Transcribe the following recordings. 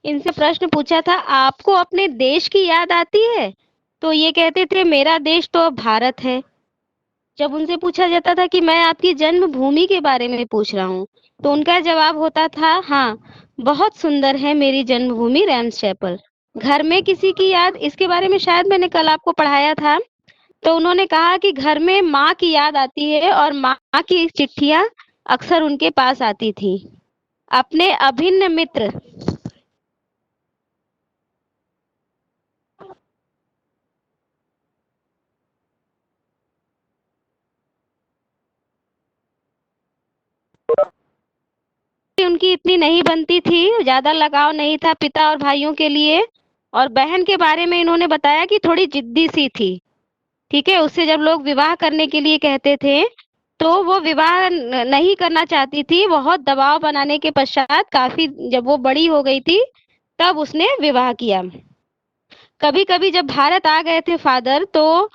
इनसे प्रश्न पूछा था, आपको अपने देश की याद आती है? तो ये कहते थे, मेरा देश तो अब भारत है। जब उनसे पूछा जाता था कि मैं आपकी जन्मभूमि के बारे में पूछ रहा हूँ, तो उनका जवाब होता था, हाँ, बहुत सुंदर है मेरी जन्मभूमि रैम्सचैपल। घर में किसी की याद, इसके बारे में शायद मैंने कल आपको पढ़ाया था। तो उन्होंने कहा कि घर में माँ की याद आती है और माँ की चिट्ठियाँ अक्सर उनके पास आती थी। अपने अभिन्न मित्र, उनकी इतनी नहीं बनती थी, ज़्यादा लगाव नहीं था पिता और भाइयों के लिए। और बहन के बारे में इन्होंने बताया कि थोड़ी जिद्दी सी थी। ठीक है, उससे जब लोग विवाह करने के लिए कहते थे, तो वो विवाह नहीं करना चाहती थी। बहुत दबाव बनाने के पश्चात काफी जब वो बड़ी हो गई थी, तब उसने विवाह किया। कभी कभी जब भारत आ गए थे फादर, तो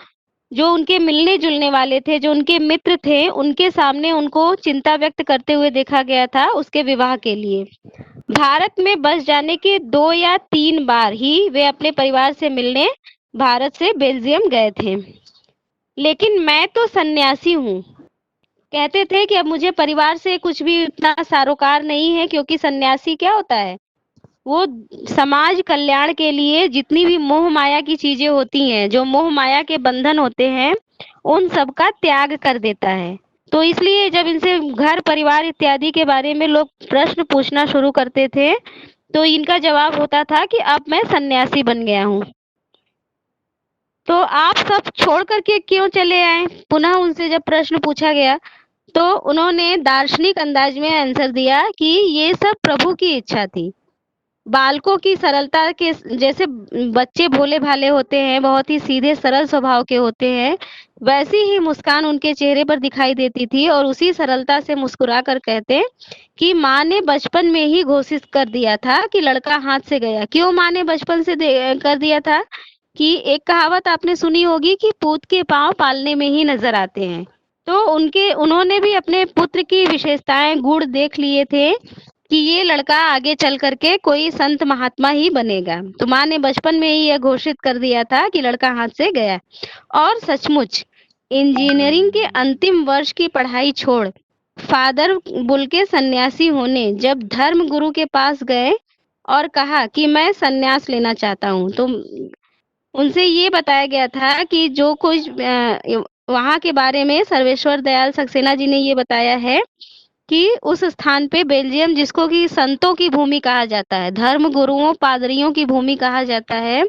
जो उनके मिलने जुलने वाले थे, जो उनके मित्र थे, उनके सामने उनको चिंता व्यक्त करते हुए देखा गया था उसके विवाह के लिए। भारत में बस जाने के 2 या 3 बार ही वे अपने परिवार से मिलने भारत से बेल्जियम गए थे। लेकिन मैं तो सन्यासी हूँ, कहते थे कि अब मुझे परिवार से कुछ भी इतना सरोकार नहीं है, क्योंकि सन्यासी क्या होता है, वो समाज कल्याण के लिए जितनी भी मोह माया की चीजें होती हैं, जो मोह माया के बंधन होते हैं, उन सब का त्याग कर देता है। तो इसलिए जब इनसे घर परिवार इत्यादि के बारे में लोग प्रश्न पूछना शुरू करते थे, तो इनका जवाब होता था कि अब मैं सन्यासी बन गया हूँ। तो आप सब छोड़ करके क्यों चले आए? पुनः उनसे जब प्रश्न पूछा गया, तो उन्होंने दार्शनिक अंदाज में आंसर दिया कि ये सब प्रभु की इच्छा थी। बालकों की सरलता के जैसे बच्चे भोले भाले होते हैं, बहुत ही सीधे सरल स्वभाव के होते हैं, वैसी ही मुस्कान उनके चेहरे पर दिखाई देती थी। और उसी सरलता से मुस्कुरा कर कहते कि माँ ने बचपन में ही घोषित कर दिया था कि लड़का हाथ से गया। क्यों माँ ने बचपन से कर दिया था? कि एक कहावत आपने सुनी होगी कि पूत के पाँव पालने में ही नजर आते हैं। तो उन्होंने भी अपने पुत्र की विशेषताएं गुण देख लिए थे कि ये लड़का आगे चल करके कोई संत महात्मा ही बनेगा। तो माँ ने बचपन में ही यह घोषित कर दिया था कि लड़का हाथ से गया। और सचमुच इंजीनियरिंग के अंतिम वर्ष की पढ़ाई छोड़ फादर बुल के सन्यासी होने जब धर्म गुरु के पास गए और कहा कि मैं सन्यास लेना चाहता हूँ, तो उनसे ये बताया गया था कि जो कुछ वहाँ के बारे में सर्वेश्वर दयाल सक्सेना जी ने ये बताया है कि उस स्थान पे बेल्जियम, जिसको कि संतों की भूमि कहा जाता है, धर्म गुरुओं पादरियों की भूमि कहा जाता है,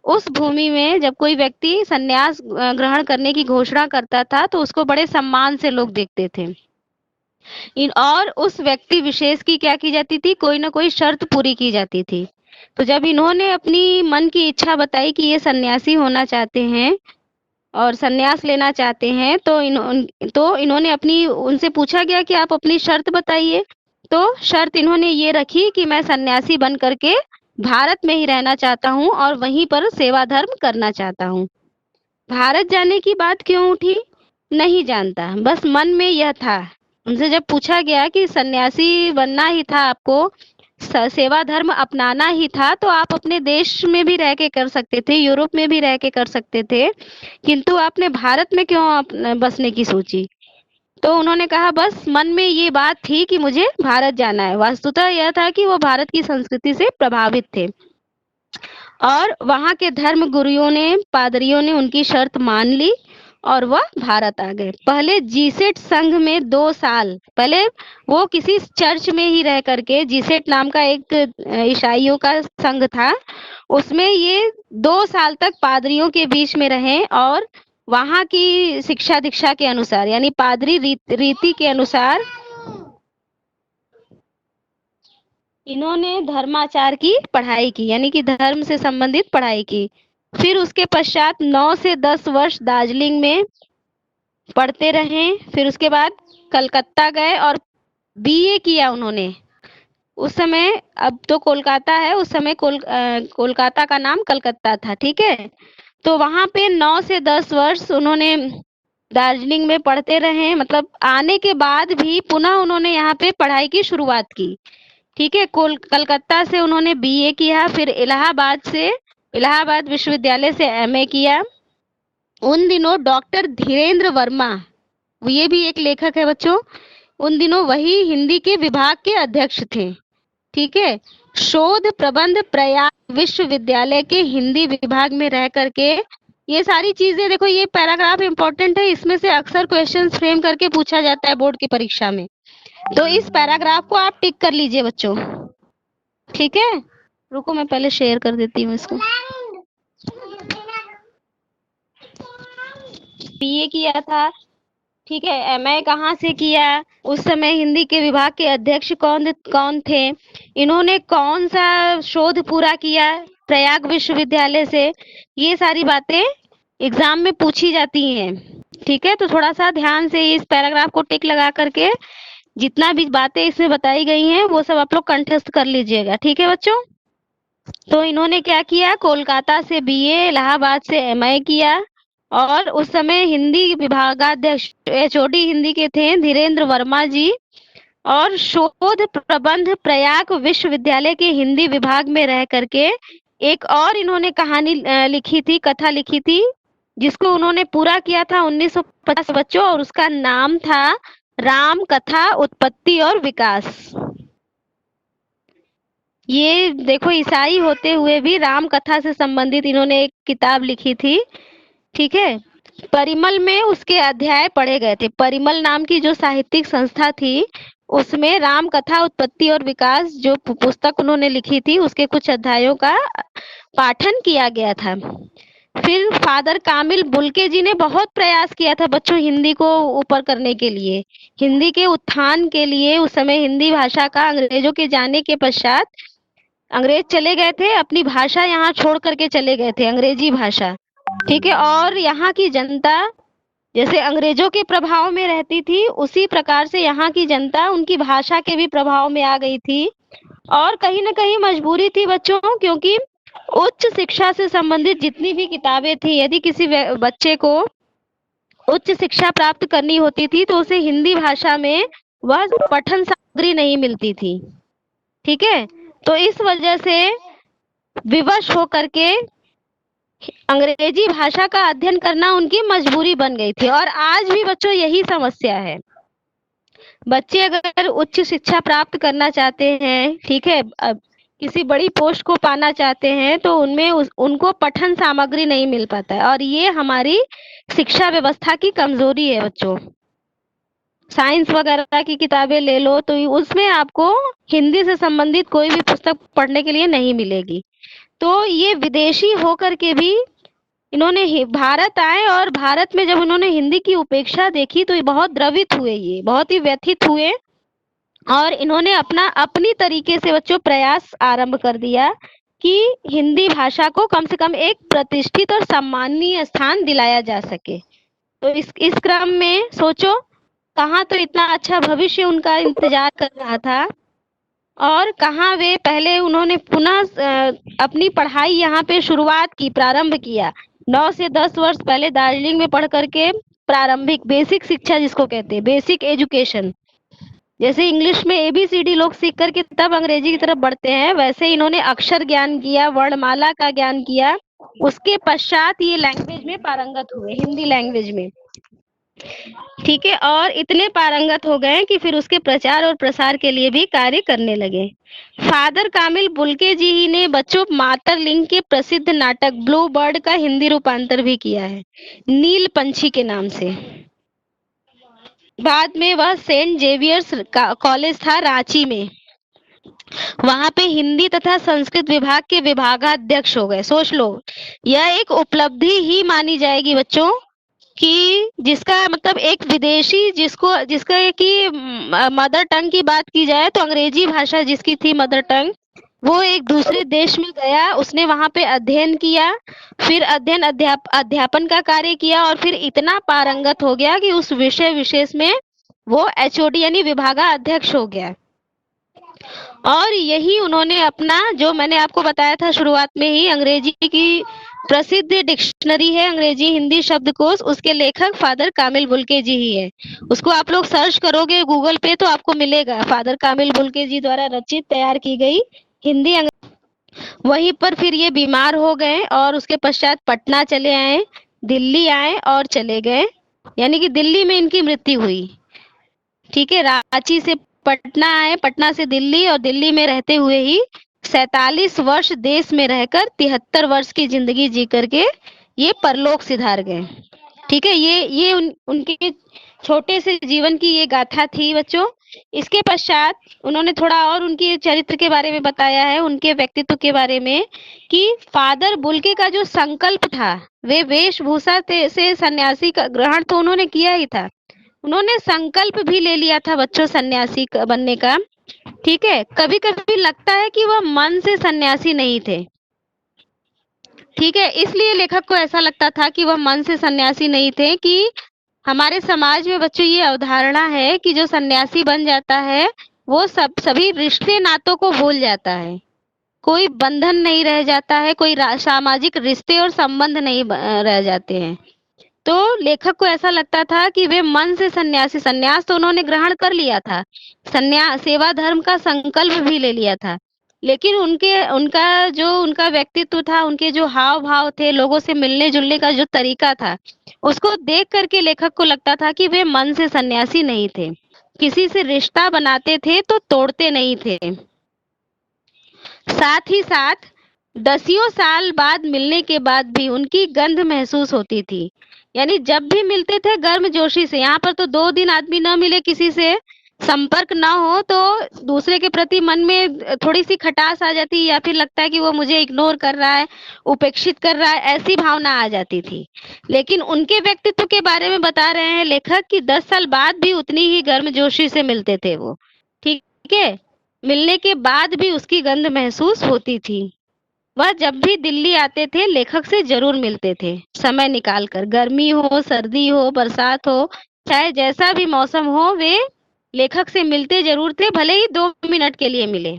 उस भूमि में जब कोई व्यक्ति सन्यास ग्रहण करने की घोषणा करता था, तो उसको बड़े सम्मान से लोग देखते थे। इन और उस व्यक्ति विशेष की क्या की जाती थी, कोई ना कोई शर्त पूरी की जाती थी। तो जब इन्होंने अपनी मन की इच्छा बताई कि ये सन्यासी होना चाहते हैं और सन्यास लेना चाहते हैं, तो इन्होंने अपनी उनसे पूछा गया कि आप अपनी शर्त बताइए। तो शर्त इन्होंने ये रखी कि मैं सन्यासी बन करके भारत में ही रहना चाहता हूँ और वहीं पर सेवा धर्म करना चाहता हूँ। भारत जाने की बात क्यों उठी, नहीं जानता, बस मन में यह था। उनसे जब पूछा गया कि सन्यासी बनना ही था आपको, सेवा धर्म अपनाना ही था, तो आप अपने देश में भी रह के कर सकते थे, यूरोप में भी रह के कर सकते थे, किंतु आपने भारत में क्यों बसने की सोची? तो उन्होंने कहा, बस मन में ये बात थी कि मुझे भारत जाना है। वास्तुतः यह था कि वो भारत की संस्कृति से प्रभावित थे और वहाँ के धर्म गुरुओं ने, पादरियों ने उनकी शर्त मान ली और वह भारत आ गए। पहले जीसेट संघ में 2 साल पहले वो किसी चर्च में ही रह करके, जीसेट नाम का एक ईसाइयों का संघ था, उसमें ये 2 साल तक पादरियों के बीच में रहे और वहाँ की शिक्षा दीक्षा के अनुसार, यानी पादरी रीति के अनुसार इन्होंने धर्माचार की पढ़ाई की, यानी कि धर्म से संबंधित पढ़ाई की। फिर उसके पश्चात 9 से 10 वर्ष दार्जिलिंग में पढ़ते रहे। फिर उसके बाद कलकत्ता गए और बीए किया उन्होंने। उस समय, अब तो कोलकाता है, उस समय कोलकाता का नाम कलकत्ता था, ठीक है। तो वहां पे 9 से 10 वर्ष उन्होंने दार्जिलिंग में पढ़ते रहे। मतलब आने के बाद भी पुनः उन्होंने यहाँ पे पढ़ाई की शुरुआत की, ठीक है। कलकत्ता से उन्होंने बीए किया, फिर इलाहाबाद विश्वविद्यालय से एमए किया। उन दिनों डॉक्टर धीरेन्द्र वर्मा, ये भी एक लेखक है बच्चों, उन दिनों वही हिंदी के विभाग के अध्यक्ष थे। ठीक है। शोध प्रबंध प्रयाग विश्वविद्यालय के हिंदी विभाग में रह करके, ये सारी चीजें देखो, ये पैराग्राफ इंपॉर्टेंट है, इसमें से अक्सर क्वेश्चंस फ्रेम करके पूछा जाता है बोर्ड की परीक्षा में। तो इस पैराग्राफ को आप टिक कर लीजिए बच्चों। ठीक है, रुको मैं पहले शेयर कर देती हूँ इसको। बीए किया था, ठीक है। एमए कहाँ से किया, उस समय हिंदी के विभाग के अध्यक्ष कौन कौन थे, इन्होंने कौन सा शोध पूरा किया प्रयाग विश्वविद्यालय से, ये सारी बातें एग्जाम में पूछी जाती हैं। ठीक है, तो थोड़ा सा ध्यान से इस पैराग्राफ को टिक लगा करके जितना भी बातें इसमें बताई गई हैं वो सब आप लोग कंठस्थ कर लीजिएगा। ठीक है बच्चों। तो इन्होंने क्या किया, कोलकाता से बीए, इलाहाबाद से एमए किया, और उस समय हिंदी विभागाध्यक्ष एचओडी हिंदी के थे धीरेन्द्र वर्मा जी, और शोध प्रबंध प्रयाग विश्वविद्यालय के हिंदी विभाग में रह करके एक और इन्होंने कहानी लिखी थी, कथा लिखी थी, जिसको उन्होंने पूरा किया था 1950 बच्चों, और उसका नाम था राम कथा उत्पत्ति और विकास। ये देखो, ईसाई होते हुए भी राम कथा से संबंधित इन्होंने एक किताब लिखी थी। ठीक है। परिमल में उसके अध्याय पढ़े गए थे। परिमल नाम की जो साहित्यिक संस्था थी, उसमें राम कथा उत्पत्ति और विकास जो पुस्तक उन्होंने लिखी थी, उसके कुछ अध्यायों का पाठन किया गया था। फिर फादर कामिल बुल्के जी ने बहुत प्रयास किया था बच्चों हिंदी को ऊपर करने के लिए, हिंदी के उत्थान के लिए। उस समय हिंदी भाषा का अंग्रेजों के जाने के पश्चात, अंग्रेज चले गए थे, अपनी भाषा यहाँ छोड़ करके चले गए थे, अंग्रेजी भाषा। ठीक है। और यहाँ की जनता जैसे अंग्रेजों के प्रभाव में रहती थी, उसी प्रकार से यहाँ की जनता उनकी भाषा के भी प्रभाव में आ गई थी, और कहीं ना कहीं मजबूरी थी बच्चों, क्योंकि उच्च शिक्षा से संबंधित जितनी भी किताबें थी, यदि किसी बच्चे को उच्च शिक्षा प्राप्त करनी होती थी तो उसे हिंदी भाषा में वह पठन सामग्री नहीं मिलती थी। ठीक है। तो इस वजह से विवश होकर के अंग्रेजी भाषा का अध्ययन करना उनकी मजबूरी बन गई थी, और आज भी बच्चों यही समस्या है। बच्चे अगर उच्च शिक्षा प्राप्त करना चाहते हैं, ठीक है, किसी बड़ी पोस्ट को पाना चाहते हैं, तो उनमें उनको पठन सामग्री नहीं मिल पाता है, और ये हमारी शिक्षा व्यवस्था की कमजोरी है बच्चों। साइंस वगैरह की किताबें ले लो तो उसमें आपको हिंदी से संबंधित कोई भी पुस्तक पढ़ने के लिए नहीं मिलेगी। तो ये विदेशी होकर के भी इन्होंने भारत आए, और भारत में जब उन्होंने हिंदी की उपेक्षा देखी तो ये बहुत द्रवित हुए, ये बहुत ही व्यथित हुए, और इन्होंने अपनी तरीके से बच्चों प्रयास आरंभ कर दिया कि हिंदी भाषा को कम से कम एक प्रतिष्ठित और सम्माननीय स्थान दिलाया जा सके। तो इस क्रम में सोचो, कहाँ तो इतना अच्छा भविष्य उनका इंतजार कर रहा था, और कहाँ वे पहले उन्होंने पुनः अपनी पढ़ाई यहाँ पे शुरुआत की, प्रारंभ किया। 9 से 10 वर्ष पहले दार्जिलिंग में पढ़ करके प्रारंभिक बेसिक शिक्षा जिसको कहते हैं, बेसिक एजुकेशन, जैसे इंग्लिश में एबीसीडी लोग सीख करके तब अंग्रेजी की तरफ बढ़ते हैं, वैसे इन्होंने अक्षर ज्ञान किया, वर्णमाला का ज्ञान किया। उसके पश्चात ये लैंग्वेज में पारंगत हुए, हिंदी लैंग्वेज में। ठीक है। और इतने पारंगत हो गए कि फिर उसके प्रचार और प्रसार के लिए भी कार्य करने लगे। फादर कामिल बुल्के जी ही ने बच्चों मातरलिंग के प्रसिद्ध नाटक ब्लू बर्ड का हिंदी रूपांतर भी किया है, नील पंछी के नाम से। बाद में वह सेंट जेवियर्स कॉलेज था रांची में, वहां पे हिंदी तथा संस्कृत विभाग के विभागाध्यक्ष हो गए। सोच लो, यह एक उपलब्धि ही मानी जाएगी बच्चों, कि जिसका मतलब एक विदेशी जिसका की मदर टंग की बात की जाए तो अंग्रेजी भाषा जिसकी थी मदर टंग, वो एक दूसरे देश में गया, उसने वहां पे अध्ययन किया, फिर अध्यापन का कार्य किया, और फिर इतना पारंगत हो गया कि उस विषय विशेष में वो एचओडी यानी विभागाध्यक्ष हो गया। और यही उन्होंने अपना, जो मैंने आपको बताया था शुरुआत में ही, अंग्रेजी की प्रसिद्ध डिक्शनरी है अंग्रेजी हिंदी शब्दकोश, उसके लेखक फादर कामिल बुल्के जी ही है। उसको आप लोग सर्च करोगे गूगल पे तो आपको मिलेगा, फादर कामिल बुल्के जी द्वारा रचित तैयार की गई हिंदी। वहीं पर फिर ये बीमार हो गए और उसके पश्चात पटना चले आए, दिल्ली आए और चले गए, यानी कि दिल्ली में इनकी मृत्यु हुई। ठीक है, रांची से पटना आए, पटना से दिल्ली, और दिल्ली में रहते हुए ही 47 वर्ष देश में रहकर 73 वर्ष की जिंदगी जी करके ये परलोक सिधार गए। ठीक है, ये उनके छोटे से जीवन की ये गाथा थी बच्चों। इसके पश्चात उन्होंने थोड़ा और उनके चरित्र के बारे में बताया है, उनके व्यक्तित्व के बारे में, कि फादर बुल्के का जो संकल्प था, वे वेशभूषा से सन्यासी का ग्रहण तो उन्होंने किया ही था, उन्होंने संकल्प भी ले लिया था बच्चों सन्यासी बनने का। ठीक है, कभी कभी लगता है कि वह मन से सन्यासी नहीं थे। ठीक है, इसलिए लेखक को ऐसा लगता था कि वह मन से सन्यासी नहीं थे, कि हमारे समाज में बच्चों ये अवधारणा है कि जो सन्यासी बन जाता है वो सभी रिश्ते नातों को भूल जाता है, कोई बंधन नहीं रह जाता है, कोई सामाजिक रिश्ते और संबंध नहीं रह जाते हैं। तो लेखक को ऐसा लगता था कि वे मन से सन्यासी, सन्यास तो उन्होंने ग्रहण कर लिया था, सन्यास सेवा धर्म का संकल्प भी ले लिया था, लेकिन उनका व्यक्तित्व था, उनके जो हाव भाव थे, लोगों से मिलने जुलने का जो तरीका था, उसको देख करके लेखक को लगता था कि वे मन से सन्यासी नहीं थे। किसी से रिश्ता बनाते थे तो तोड़ते नहीं थे। साथ ही साथ दसियों साल बाद मिलने के बाद भी उनकी गंध महसूस होती थी, यानी जब भी मिलते थे गर्मजोशी से। यहाँ पर तो 2 दिन आदमी न मिले, किसी से संपर्क ना हो, तो दूसरे के प्रति मन में थोड़ी सी खटास आ जाती, या फिर लगता है कि वो मुझे इग्नोर कर रहा है, उपेक्षित कर रहा है, ऐसी भावना आ जाती थी। लेकिन उनके व्यक्तित्व के बारे में बता रहे हैं लेखक कि 10 साल बाद भी उतनी ही गर्मजोशी से मिलते थे वो। ठीक है, मिलने के बाद भी उसकी गंध महसूस होती थी। वह जब भी दिल्ली आते थे लेखक से जरूर मिलते थे, समय निकाल कर, गर्मी हो, सर्दी हो, बरसात हो, चाहे जैसा भी मौसम हो, वे लेखक से मिलते जरूर थे, भले ही 2 मिनट के लिए मिले।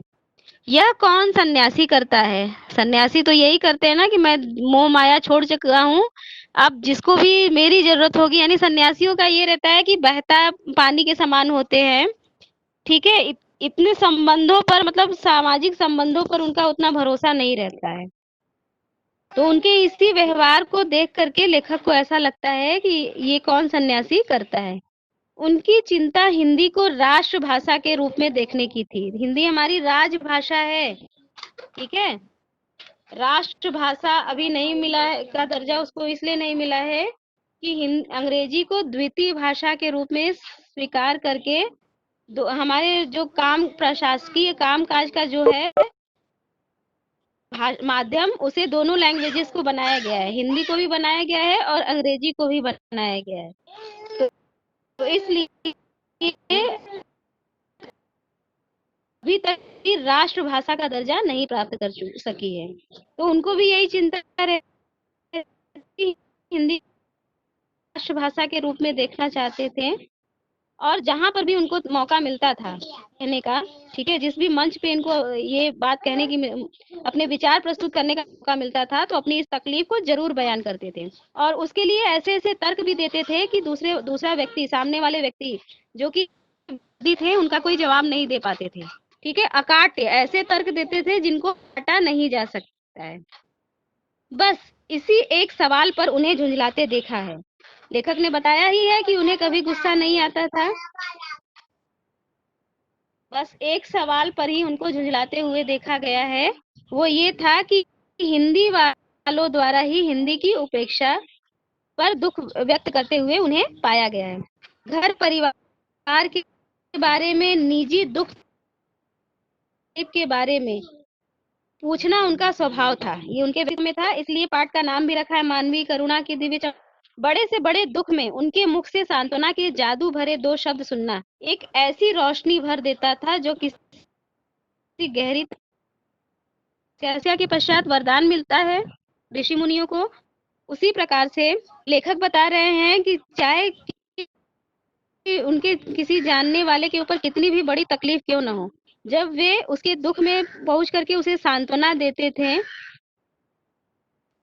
यह कौन सन्यासी करता है? सन्यासी तो यही करते हैं ना कि मैं मोह माया छोड़ चुका हूँ, अब जिसको भी मेरी जरूरत होगी, यानी सन्यासियों का ये रहता है कि बहता पानी के समान होते हैं। ठीक है, इतने संबंधों पर, मतलब सामाजिक संबंधों पर उनका उतना भरोसा नहीं रहता है। तो उनके इसी व्यवहार को देख करके लेखक को ऐसा लगता है कि ये कौन सन्यासी करता है। उनकी चिंता हिंदी को राष्ट्रभाषा के रूप में देखने की थी। हिंदी हमारी राजभाषा है, ठीक है। राष्ट्रभाषा अभी नहीं मिला है का दर्जा, उसको इसलिए नहीं मिला है कि अंग्रेजी को द्वितीय भाषा के रूप में स्वीकार करके हमारे जो प्रशासकीय काम काज का जो है माध्यम, उसे दोनों लैंग्वेजेस को बनाया गया है, हिंदी को भी बनाया गया है और अंग्रेजी को भी बनाया गया है। तो इसलिए अभी तक राष्ट्रभाषा का दर्जा नहीं प्राप्त कर सकी है। तो उनको भी यही चिंता रहती, हिंदी राष्ट्रभाषा के रूप में देखना चाहते थे, और जहां पर भी उनको मौका मिलता था कहने का, ठीक है, जिस भी मंच पे इनको ये बात कहने की, अपने विचार प्रस्तुत करने का मौका मिलता था, तो अपनी इस तकलीफ को जरूर बयान करते थे, और उसके लिए ऐसे ऐसे तर्क भी देते थे कि दूसरा व्यक्ति, सामने वाले व्यक्ति जो कि थे, उनका कोई जवाब नहीं दे पाते थे। ठीक है, अकाट्य ऐसे तर्क देते थे जिनको काटा नहीं जा सकता है। बस इसी एक सवाल पर उन्हें झुंझलाते देखा है। लेखक ने बताया ही है कि उन्हें कभी गुस्सा नहीं आता था, बस एक सवाल पर ही उनको झुंझलाते हुए देखा गया है, वो ये था कि हिंदी वालों द्वारा ही हिंदी की उपेक्षा पर दुख व्यक्त करते हुए उन्हें पाया गया है। घर परिवार के बारे में, निजी दुख के बारे में पूछना उनका स्वभाव था, ये उनके व्यक्तित्व में था, इसलिए पाठ का नाम भी रखा है मानवीय करुणा की दिव्य। बड़े से बड़े दुख में उनके मुख से सांत्वना के जादू भरे 2 शब्द सुनना एक ऐसी रोशनी भर देता था जो किसी गहरी तपस्या के पश्चात वरदान मिलता है ऋषि मुनियों को। उसी प्रकार से लेखक बता रहे हैं कि चाहे उनके किसी जानने वाले के ऊपर कितनी भी बड़ी तकलीफ क्यों ना हो, जब वे उसके दुख में पहुंच करके उसे सांत्वना देते थे,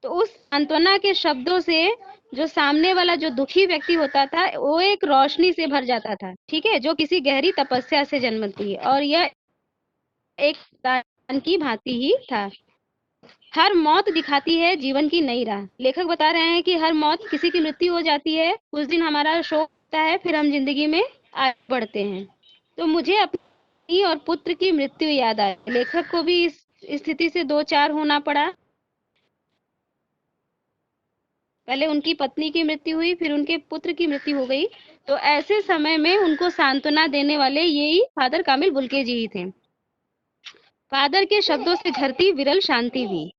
तो उस सांत्वना के शब्दों से जो सामने वाला जो दुखी व्यक्ति होता था, वो एक रोशनी से भर जाता था, ठीक है? जो किसी गहरी तपस्या से जन्मती है, और यह एक दान की भांति ही था। हर मौत दिखाती है जीवन की नई राह। लेखक बता रहे हैं कि हर मौत, किसी की मृत्यु हो जाती है, कुछ दिन हमारा शोक होता है, फिर हम जिंदगी में आगे बढ़ते हैं। तो मुझे अपनी और पुत्र की मृत्यु याद आई। लेखक को भी इस स्थिति से दो चार होना पड़ा। पहले उनकी पत्नी की मृत्यु हुई, फिर उनके पुत्र की मृत्यु हो गई। तो ऐसे समय में उनको सांत्वना देने वाले यही फादर कामिल बुल्के जी ही थे। फादर के शब्दों से झरती विरल शांति भी।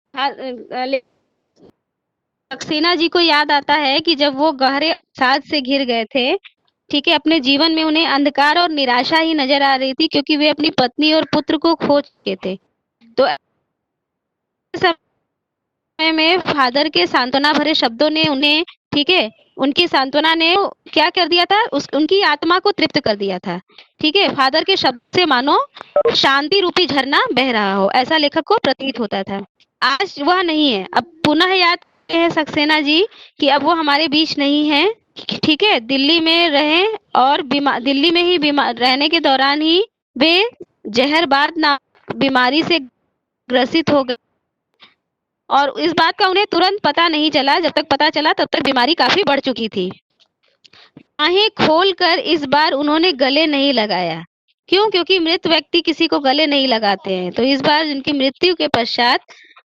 सक्सेना जी को याद आता है कि जब वो गहरे अवसाद से घिर गए थे, ठीक है, अपने जीवन में उन्हें अंधकार और निराशा ही नजर आ रही थी, क्योंकि वे अपनी पत्नी और पुत्र को खो चुके थे। तो समय में फादर के सांत्वना भरे शब्दों ने उन्हें, ठीक है, उनकी सांत्वना ने क्या कर दिया था, उनकी आत्मा को तृप्त कर दिया था। ठीक है, फादर के शब्द से मानो शांति रूपी झरना बह रहा हो, ऐसा लेखक को प्रतीत होता था। आज वह नहीं है। अब पुनः याद है सक्सेना जी कि अब वो हमारे बीच नहीं है। ठीक है, दिल्ली में रहे और दिल्ली में ही बीमार रहने के दौरान ही वे जहरबाद नामक बीमारी से ग्रसित हो गए, और इस बात का उन्हें तुरंत पता नहीं चला। जब तक पता चला तब तक बीमारी काफी बढ़ चुकी थी। बाहें खोलकर इस बार उन्होंने गले नहीं लगाया। क्यों? क्योंकि मृत व्यक्ति किसी को गले नहीं लगाते हैं। तो इस बार उनकी मृत्यु के पश्चात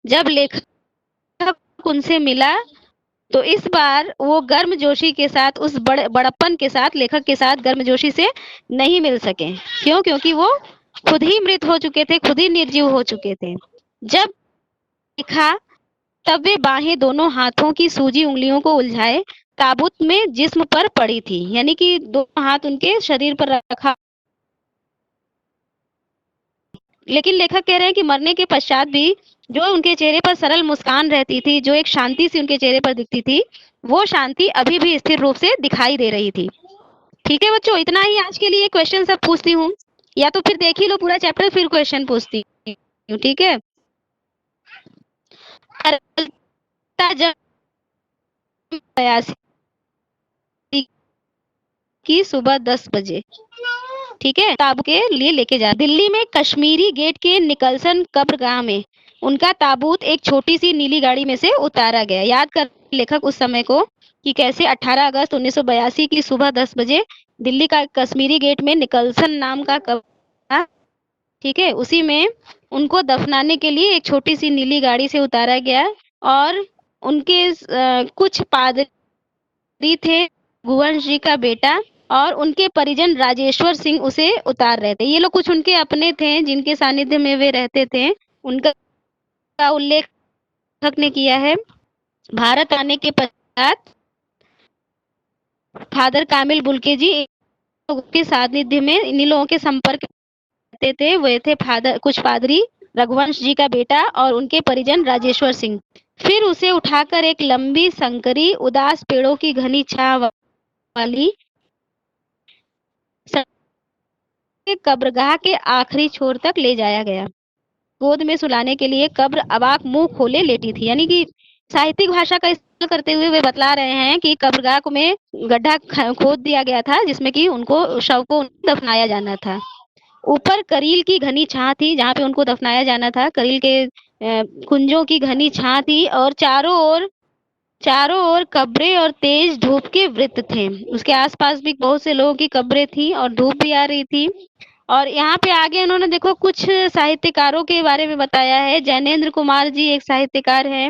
जब लेखक उनसे मिला, तो इस बार वो गर्मजोशी के साथ, उस बड़प्पन के साथ, लेखक के साथ गर्मजोशी से नहीं मिल सके। क्यों? क्योंकि वो खुद ही मृत हो चुके थे, खुद ही निर्जीव हो चुके थे। जब लिखा तब वे बाहें दोनों हाथों की सूजी उंगलियों को उलझाए ताबूत में जिस्म पर पड़ी थी, यानी कि दोनों हाथ उनके शरीर पर रखा। लेकिन लेखक कह रहे हैं कि मरने के पश्चात भी जो उनके चेहरे पर सरल मुस्कान रहती थी, जो एक शांति सी उनके चेहरे पर दिखती थी, वो शांति अभी भी स्थिर रूप से दिखाई दे रही थी। ठीक है बच्चों, इतना ही आज के लिए क्वेश्चन सब पूछती हूँ, या तो फिर देख ही लो पूरा चैप्टर फिर क्वेश्चन पूछती हूँ। ठीक है, जब 82 की सुबह 10 बजे, ठीक है, ताबू के लिए लेके जा। दिल्ली में कश्मीरी गेट के निकलसन कब्रगाह में उनका ताबूत एक छोटी सी नीली गाड़ी में से उतारा गया। याद कर लेखक उस समय को कि कैसे 18 अगस्त 1982 की सुबह 10 बजे दिल्ली का कश्मीरी गेट में निकलसन नाम का कब्र, ठीक है, उसी में उनको दफनाने के लिए एक छोटी सी नीली गाड़ी से उतारा गया। और उनके कुछ पादरी थे, रघुवंश जी का बेटा, और उनके परिजन राजेश्वर सिंह उसे उतार रहे थे। ये लोग कुछ उनके अपने थे जिनके सानिध्य में वे रहते थे। उनका उल्लेख लेखक ने किया है। भारत आने के पश्चात फादर कामिल बुल्के जी के सानिध्य में इन्हीं लोगों के संपर्क करते थे। वे थे कुछ पादरी, रघुवंश जी का बेटा और उनके परिजन राजेश्वर सिंह। फिर उसे उठाकर एक लंबी संकरी उदास पेड़ों की घनी छांव वाली कब्रगाह के आखिरी छोर तक ले जाया गया। गोद में सुलाने के लिए कब्र अवाक मुंह खोले लेटी थी। यानी कि साहित्यिक भाषा का इस्तेमाल करते हुए वे बतला रहे हैं कि कब्रगाह में गड्ढा खोद दिया गया था जिसमें कि उनको शव को दफनाया जाना था। ऊपर करील की घनी छां थी जहाँ पे उनको दफनाया जाना था। करील के कुंजों की घनी छां थी और चारों ओर कब्रें और तेज धूप के वृत्त थे। उसके आसपास भी बहुत से लोगों की कब्रें थी और धूप भी आ रही थी। और यहाँ पे आगे उन्होंने देखो कुछ साहित्यकारों के बारे में बताया है। जैनेन्द्र कुमार जी एक साहित्यकार हैं,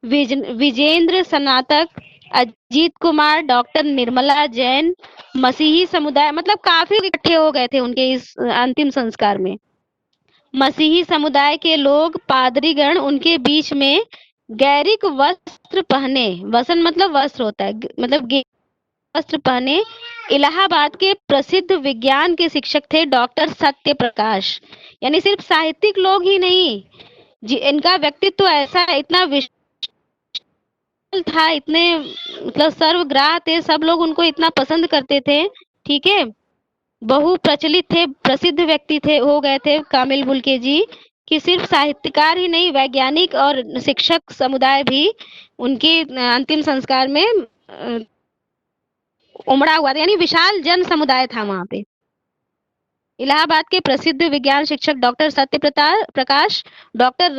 विजेंद्र स्नातक, अजीत कुमार, डॉक्टर निर्मला जैन, मसीही समुदाय, मतलब काफी इकट्ठे हो गए थे उनके इस अंतिम संस्कार में। मसीही समुदाय के लोग, पादरीगण उनके बीच में गैरिक वस्त्र पहने, वसन मतलब वस्त्र होता है, मतलब वस्त्र पहने इलाहाबाद के प्रसिद्ध विज्ञान के शिक्षक थे डॉक्टर सत्य प्रकाश। यानी सिर्फ साहित्यिक लोग ही नहीं, इनका व्यक्तित्व ऐसा इतना विशाल था, इतने मतलब सर्वग्राह थे, सब लोग उनको इतना पसंद करते थे। ठीक है, बहु प्रचलित थे, प्रसिद्ध व्यक्ति थे, हो गए थे कामिल बुल्के जी, कि सिर्फ साहित्यकार ही नहीं, वैज्ञानिक और शिक्षक समुदाय भी उनके अंतिम संस्कार में उमड़ा हुआ था, यानी विशाल जन समुदाय था वहां पे। इलाहाबाद के प्रसिद्ध विज्ञान शिक्षक डॉक्टर सत्य प्रकाश, डॉक्टर